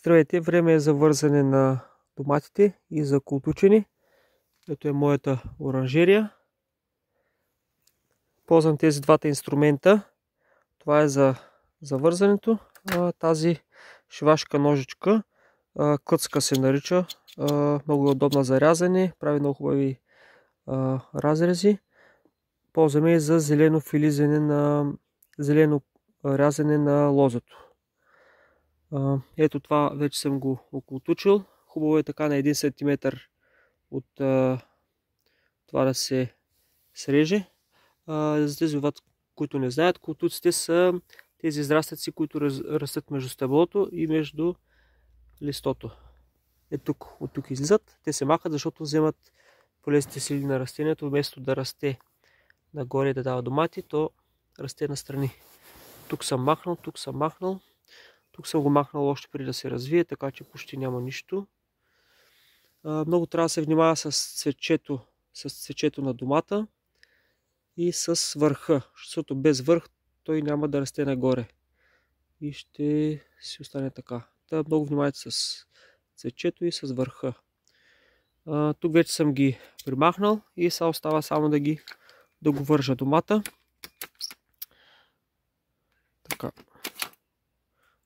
Здравейте, време е за вързане на доматите и за култучени. Ето е моята оранжерия. Ползвам тези двата инструмента. Това е за вързането. Тази шивашка ножичка, къцка се нарича, много е удобна за рязане, прави много хубави разрези. Ползваме и за зелено рязане на лозето. Ето това вече съм го окултучил. Хубаво е така на 1 см от това да се среже. За тези от вас, които не знаят, култуците са тези израстъци, които растат между стеблото и между листото. От тук излизат. Те се махат, защото вземат полезните сили на растението. Вместо да расте нагоре и да дава домати, то расте настрани. Тук съм махнал, тук съм махнал. Тук съм го махнал още преди да се развие, така че почти няма нищо. Много трябва да се внимава с цвечето на домата и с върха, защото без върх той няма да расте нагоре и ще си остане така. Много внимавайте с цвечето и с върха. Тук вече съм ги примахнал и сега остава само да го вържа домата. Така.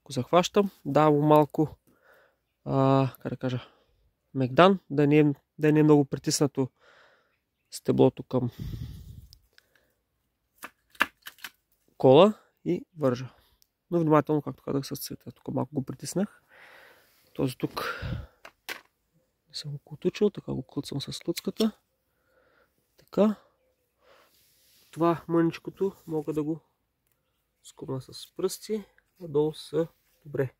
Го захващам, давам малко мегдан, да не е много притиснато стеблото към кола и вържа. Но внимателно, както казах, с цвета. Тук малко го притиснах. Този тук не съм го култучил, така го клъцам с клъцката. Така. Това мъничкото мога да го скубна с пръсти. Надолу са добре.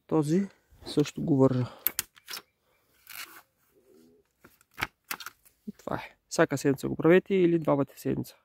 Този също го вържа. И това е. Всяка седмица го правете или 2 пъти в седмица.